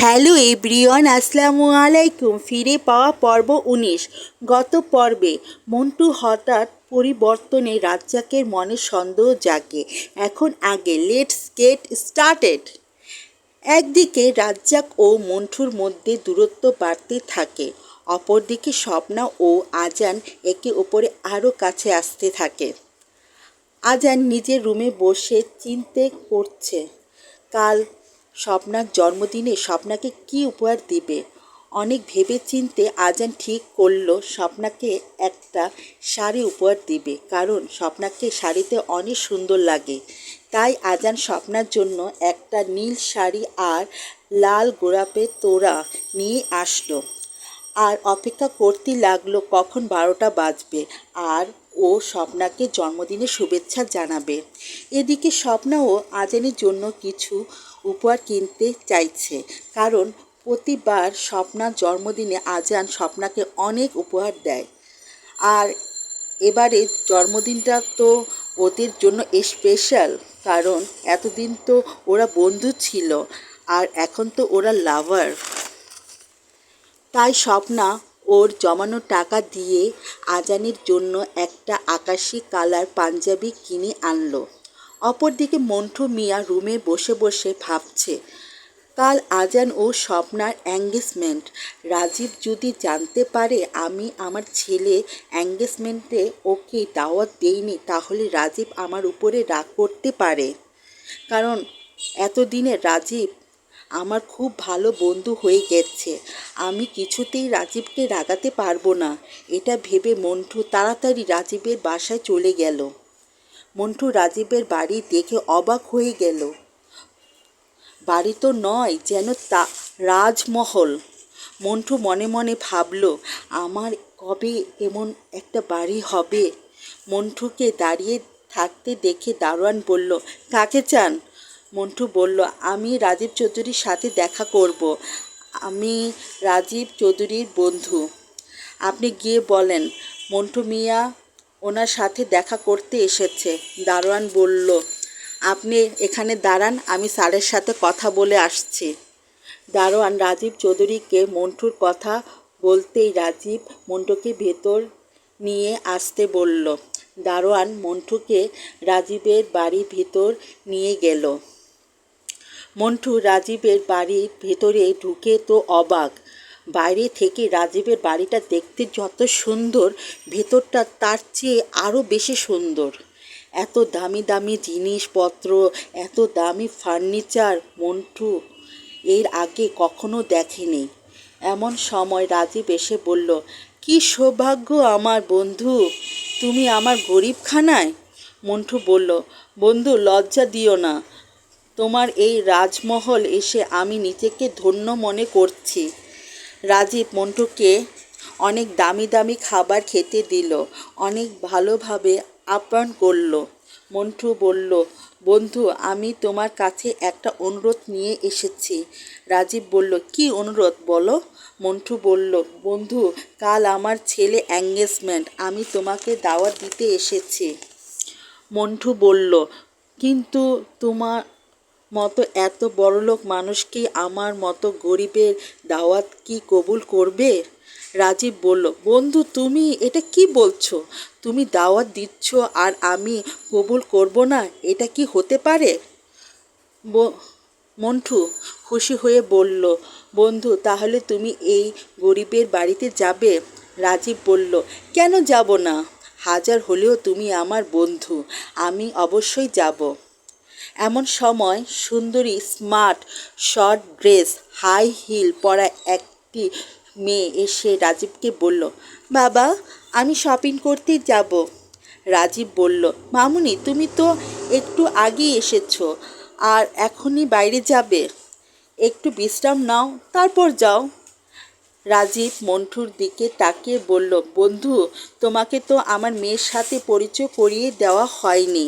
Hello everyone, আসসালামু আলাইকুম। ফিরে পাওয়া পর্ব 19। গত পর্বে মন্টু হঠাৎ পরিবর্তনে রাজ্জাকের মনে সন্দেহ জাগে। এখন আগে লেটস গেট স্টার্টেড। একদিকে রাজ্জাক ও মন্টুর মধ্যে দূরত্ব বাড়তে থাকে, অপরদিকে স্বপ্না ও আজান একে অপরে আরও কাছে আসতে থাকে। আজান নিজের রুমে বসে চিন্তে করছে কাল স্বপ্নার জন্মদিনে স্বপ্নাকে কি উপহার দিবে। অনেক ভেবে চিনতে আজান ঠিক করলো স্বপ্নাকে একটা শাড়ি উপহার দিবে, কারণ স্বপ্নাকে শাড়িতে অনেক সুন্দর লাগে। তাই আজান স্বপ্নার জন্য একটা নীল শাড়ি আর লাল গোলাপের তোড়া নিয়ে আসলো। আর অপেক্ষা করতে লাগলো কখন 12টা বাজবে আর ও স্বপ্নাকে জন্মদিনের শুভেচ্ছা জানাবে। এদিকে স্বপ্নাও আজানের জন্য কিছু উপহার কিনতে চাইছে, কারণ প্রতিবার স্বপ্নার জন্মদিনে আজান স্বপ্নাকে অনেক উপহার দেয়। আর এবারে জন্মদিনটা তো ওদের জন্য স্পেশাল, কারণ এতদিন তো ওরা বন্ধু ছিল আর এখন তো ওরা লাভার। তাই স্বপ্না ওর জমানো টাকা দিয়ে আজানের জন্য একটা আকাশি কালার পাঞ্জাবি কিনে আনলো। অপরদিকে মন্টু মিয়া রুমে বসে বসে ভাবছে, কাল আজান ও স্বপ্নার এঙ্গেজমেন্ট। রাজীব যদি জানতে পারে আমি আমার ছেলে এঙ্গেজমেন্টে ওকে দাওয়াত দেইনি, তাহলে রাজীব আমার উপরে রাগ করতে পারে। কারণ এতদিনে রাজীব আমার খুব ভালো বন্ধু হয়ে গেছে, আমি কিছুতেই রাজীবকে রাগাতে পারবো না। এটা ভেবে মন্টু তাড়াতাড়ি রাজীবের বাসায় চলে গেল। মন্টু রাজীবের বাড়ি দেখে অবাক হয়ে গেল। বাড়ি তো নয়, যেন তা রাজমহল। মন্টু মনে মনে ভাবল, আমার কবে এমন একটা বাড়ি হবে। মন্টুকে দাঁড়িয়ে থাকতে দেখে দারোয়ান বলল, কাকে চান? মন্টু বলল, আমি রাজীব চৌধুরীর সাথে দেখা করব। আমি রাজীব চৌধুরীর বন্ধু। আপনি গিয়ে বলেন মন্টু মিয়া ওনার সাথে দেখা করতে এসেছে। দারোয়ান বলল, আপনি এখানে দাঁড়ান, আমি স্যারের সাথে কথা বলে আসছি। দারোয়ান রাজীব চৌধুরীকে মন্টুর কথা বলতেই রাজীব মন্টুকে ভেতর নিয়ে আসতে বলল। দারোয়ান মন্টুকে রাজীবের বাড়ির ভিতর নিয়ে গেল। মন্টু রাজীবের বাড়ির ভেতরে ঢুকে তো অবাক। বাইরে থেকে রাজীবের বাড়িটা দেখতে যত সুন্দর, ভেতরটা তার চেয়ে আরও বেশি সুন্দর। এত দামি দামি জিনিসপত্র, এত দামি ফার্নিচার মন্টু এর আগে কখনো দেখেনি। এমন সময় রাজীব এসে বলল, কি সৌভাগ্য আমার বন্ধু, তুমি আমার গরিবখানায়। মন্টু বলল, বন্ধু লজ্জা দিও না, তোমার এই রাজমহল এসে আমি নিজেকে ধন্য মনে করছি। রাজীব মন্টুকে অনেক দামি দামি খাবার খেতে দিল, অনেক ভালোভাবে আপ্যায়ন করলো। মন্টু বলল, বন্ধু আমি তোমার কাছে একটা অনুরোধ নিয়ে এসেছি। রাজীব বলল, কি অনুরোধ বলো? মন্টু বলল, বন্ধু কাল আমার ছেলে এঙ্গেজমেন্ট, আমি তোমাকে দাওয়াত দিতে এসেছি। মন্টু বলল, কিন্তু তোমার মতো এত বড়লোক মানুষ কি আমার মতো গরিবের দাওয়াত কি কবুল করবে? রাজীব বলল, বন্ধু তুমি এটা কি বলছো? তুমি দাওয়াত দিচ্ছ আর আমি কবুল করব না, এটা কি হতে পারে? মন্টু খুশি হয়ে বলল, বন্ধু তাহলে তুমি এই গরিবের বাড়িতে যাবে? রাজীব বলল, কেন যাব না? হাজার হলেও তুমি আমার বন্ধু, আমি অবশ্যই যাব। এমন সময় সুন্দরী smart short dress high heel পরা একটি মেয়ে এসে রাজীবকে বলল, বাবা আমি শপিং করতে যাব। রাজীব বলল, মামুনি তুমি তো একটু আগেই এসেছো আর এখনই বাইরে যাবে? একটু বিশ্রাম নাও তারপর যাও। রাজীব মন্টুর দিকে তাকিয়ে বলল, বন্ধু তোমাকে তো আমার মেয়ের সাথে পরিচয় করিয়ে দেওয়া হয়নি।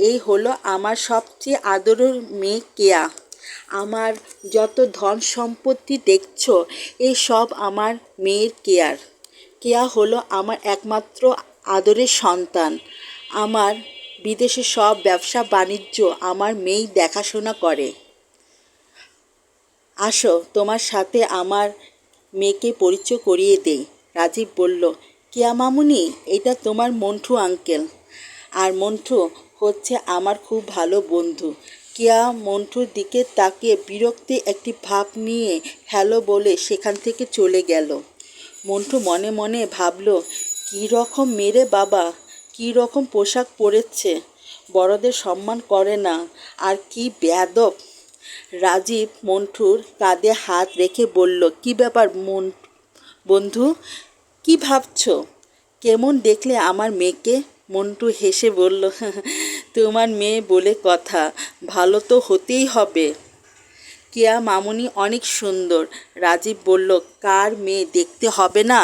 এই হলো আমার সবচেয়ে আদরের মেয়ে কেয়া। আমার যত ধন সম্পত্তি দেখছো এই সব আমার মেয়ের কেয়ার। কেয়া হলো আমার একমাত্র আদরের সন্তান। আমার বিদেশে সব ব্যবসা বাণিজ্য আমার মেয়েই দেখাশোনা করে। আসো তোমার সাথে আমার মেয়েকে পরিচয় করিয়ে দেই। রাজীব বলল, কেয়া মামুনি, এটা তোমার মন্টু আঙ্কেল। আর মন্টু হচ্ছে আমার খুব ভালো বন্ধু। কেয়া মন্টুর দিকে তাকিয়ে বিরক্তি একটি ভাব নিয়ে হ্যালো বলে সেখান থেকে চলে গেল। মন্টু মনে মনে ভাবল, কী রকম মেরে বাবা, কী রকম পোশাক পরেছে, বড়দের সম্মান করে না, আর কি বেয়াদব। রাজীব মন্টুর কাঁধে হাত রেখে বলল, কি ব্যাপার বন্ধু, কি ভাবছো? কেমন দেখলে আমার মেয়েকে? মন্টু হেসে বলল, তোমার মেয়ে বলে কথা, ভালো তো হতেই হবে। কেয়া মামুনি অনেক সুন্দর। রাজীব বলল, কার মেয়ে দেখতে হবে না?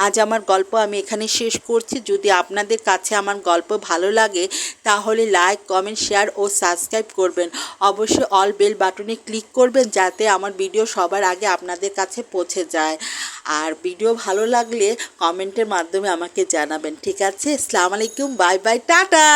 আজ আমার গল্প আমি এখানে শেষ করছি। যদি আপনাদের কাছে আমার গল্প ভালো লাগে তাহলে লাইক, কমেন্ট, শেয়ার ও সাবস্ক্রাইব করবেন। অবশ্যই অল বেল বাটনে ক্লিক করবেন যাতে আমার ভিডিও সবার আগে আপনাদের কাছে পৌঁছে যায়। আর ভিডিও ভালো লাগলে কমেন্টের মাধ্যমে আমাকে জানাবেন। ঠিক আছে? আসসালামু আলাইকুম, বাই বাই, টাটা।